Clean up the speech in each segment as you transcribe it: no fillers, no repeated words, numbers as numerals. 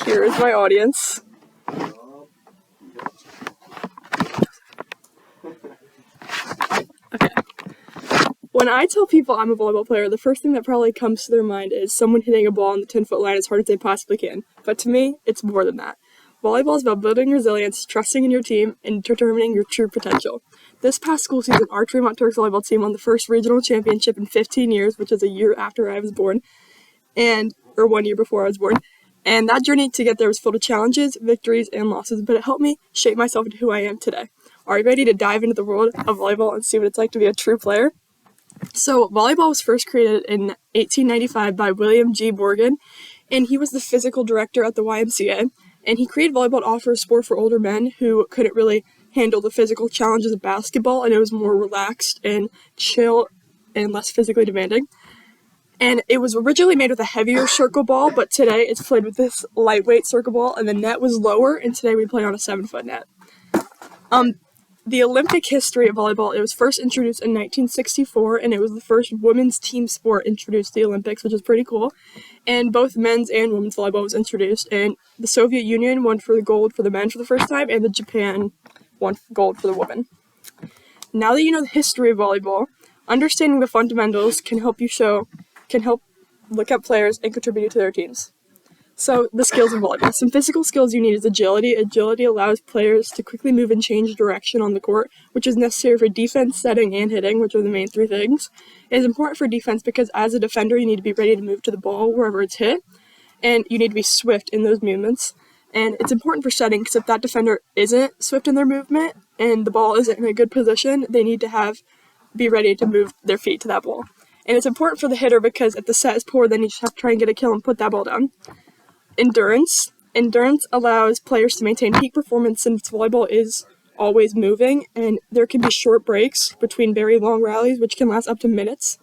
Here is my audience. Okay. When I tell people I'm a volleyball player, the first thing that probably comes to their mind is someone hitting a ball on the 10-foot line as hard as they possibly can. But to me, it's more than that. Volleyball is about building resilience, trusting in your team, and determining your true potential. This past school season, our Tremont Turks volleyball team won the first regional championship in 15 years, which is a year after I was born, or 1 year before I was born. And that journey to get there was filled with challenges, victories, and losses, but it helped me shape myself into who I am today. Are you ready to dive into the world of volleyball and see what it's like to be a true player? So, volleyball was first created in 1895 by William G. Borgen, and he was the physical director at the YMCA. And he created volleyball to offer a sport for older men who couldn't really handle the physical challenges of basketball, and it was more relaxed and chill and less physically demanding. And it was originally made with a heavier circle ball, but today it's played with this lightweight circle ball, and the net was lower, and today we play on a 7-foot net. The Olympic history of volleyball, it was first introduced in 1964, and it was the first women's team sport introduced to the Olympics, which is pretty cool. And both men's and women's volleyball was introduced, and the Soviet Union won for the gold for the men for the first time, and the Japan won gold for the women. Now that you know the history of volleyball, understanding the fundamentals can help look at players and contribute to their teams. So, the skills of volleyball. Some physical skills you need is agility. Agility allows players to quickly move and change direction on the court, which is necessary for defense, setting, and hitting, which are the main three things. It is important for defense because as a defender, you need to be ready to move to the ball wherever it's hit, and you need to be swift in those movements. And it's important for setting because if that defender isn't swift in their movement and the ball isn't in a good position, they need to be ready to move their feet to that ball. And it's important for the hitter because if the set is poor, then you just have to try and get a kill and put that ball down. Endurance. Endurance allows players to maintain peak performance since volleyball is always moving, and there can be short breaks between very long rallies, which can last up to minutes.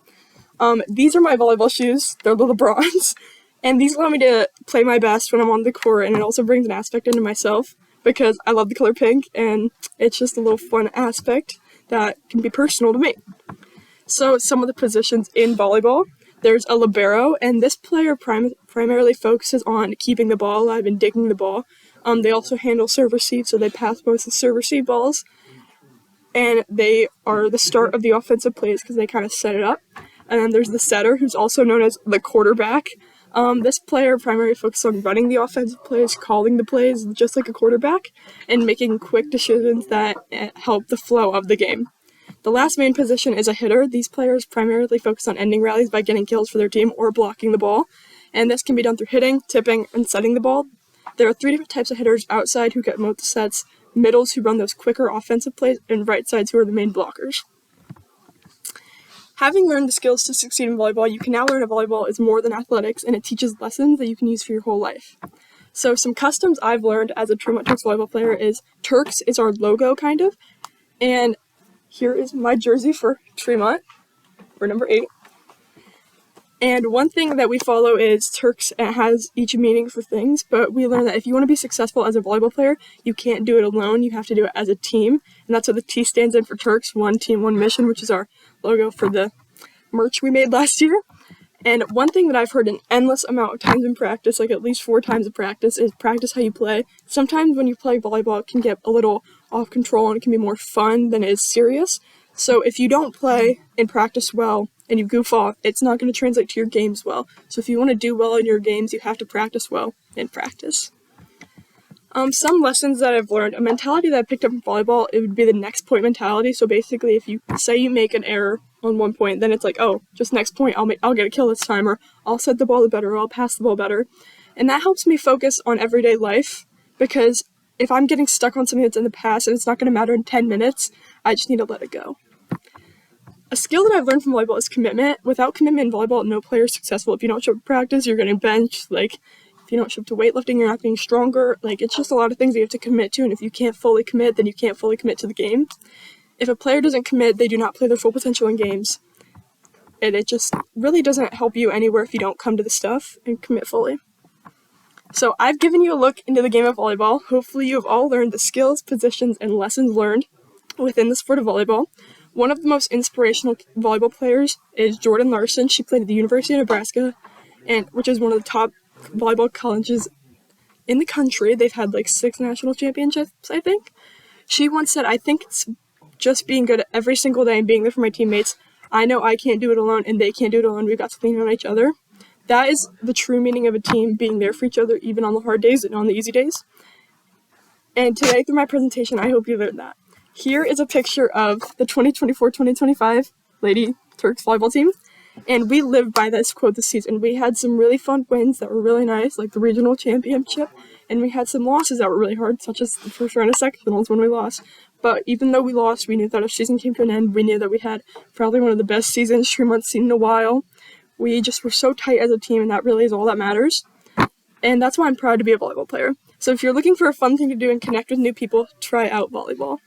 These are my volleyball shoes. They're the LeBrons, and these allow me to play my best when I'm on the court, and it also brings an aspect into myself because I love the color pink, and it's just a little fun aspect that can be personal to me. So some of the positions in volleyball. There's a libero, and this player primarily focuses on keeping the ball alive and digging the ball. They also handle serve-receive, so they pass most of the serve-receive balls. And they are the start of the offensive plays because they kind of set it up. And then there's the setter, who's also known as the quarterback. This player primarily focuses on running the offensive plays, calling the plays, just like a quarterback, and making quick decisions that help the flow of the game. The last main position is a hitter. These players primarily focus on ending rallies by getting kills for their team or blocking the ball, and this can be done through hitting, tipping, and setting the ball. There are 3 different types of hitters: outside, who get most sets, middles, who run those quicker offensive plays, and right sides, who are the main blockers. Having learned the skills to succeed in volleyball, you can now learn that volleyball is more than athletics, and it teaches lessons that you can use for your whole life. So some customs I've learned as a Tremont Turks volleyball player is Turks is our logo, kind of, and here is my jersey for Tremont. We're number 8. And one thing that we follow is Turks. It has each meaning for things, but we learn that if you want to be successful as a volleyball player, you can't do it alone. You have to do it as a team, and that's what the T stands in for Turks. One team, one mission, which is our logo for the merch we made last year. And one thing that I've heard an endless amount of times in practice, like at least 4 times of practice, is practice how you play. Sometimes when you play volleyball, it can get a little off control and it can be more fun than it is serious. So if you don't play and practice well and you goof off, it's not going to translate to your games well. So if you want to do well in your games, you have to practice well in practice. Some lessons that I've learned, a mentality that I picked up in volleyball, it would be the next point mentality. So basically, if you say you make an error on one point, then it's like, oh, just next point, I'll get a kill this time, or I'll set the ball better, or I'll pass the ball better. And that helps me focus on everyday life, because if I'm getting stuck on something that's in the past and it's not going to matter in 10 minutes, I just need to let it go. A skill that I've learned from volleyball is commitment. Without commitment in volleyball, no player is successful. If you don't show up to practice, you're getting benched. If you don't show up to weightlifting, you're not getting stronger. It's just a lot of things that you have to commit to, and if you can't fully commit, then you can't fully commit to the game. If a player doesn't commit, they do not play their full potential in games. And it just really doesn't help you anywhere if you don't come to the stuff and commit fully. So I've given you a look into the game of volleyball. Hopefully you have all learned the skills, positions, and lessons learned within the sport of volleyball. One of the most inspirational volleyball players is Jordan Larson. She played at the University of Nebraska, which is one of the top volleyball colleges in the country. They've had like 6 national championships, I think. She once said, I think it's just being good every single day and being there for my teammates. I know I can't do it alone and they can't do it alone. We've got to lean on each other. That is the true meaning of a team, being there for each other even on the hard days and on the easy days. And today through my presentation, I hope you learned that. Here is a picture of the 2024-2025 Lady Turks volleyball team. And we lived by this quote this season. We had some really fun wins that were really nice, like the regional championship, and we had some losses that were really hard, such as the first round of sectionals when we lost. But even though we lost, we knew that our season came to an end. We knew that we had probably one of the best seasons Tremont's seen in a while. We just were so tight as a team, and that really is all that matters. And that's why I'm proud to be a volleyball player. So if you're looking for a fun thing to do and connect with new people, try out volleyball.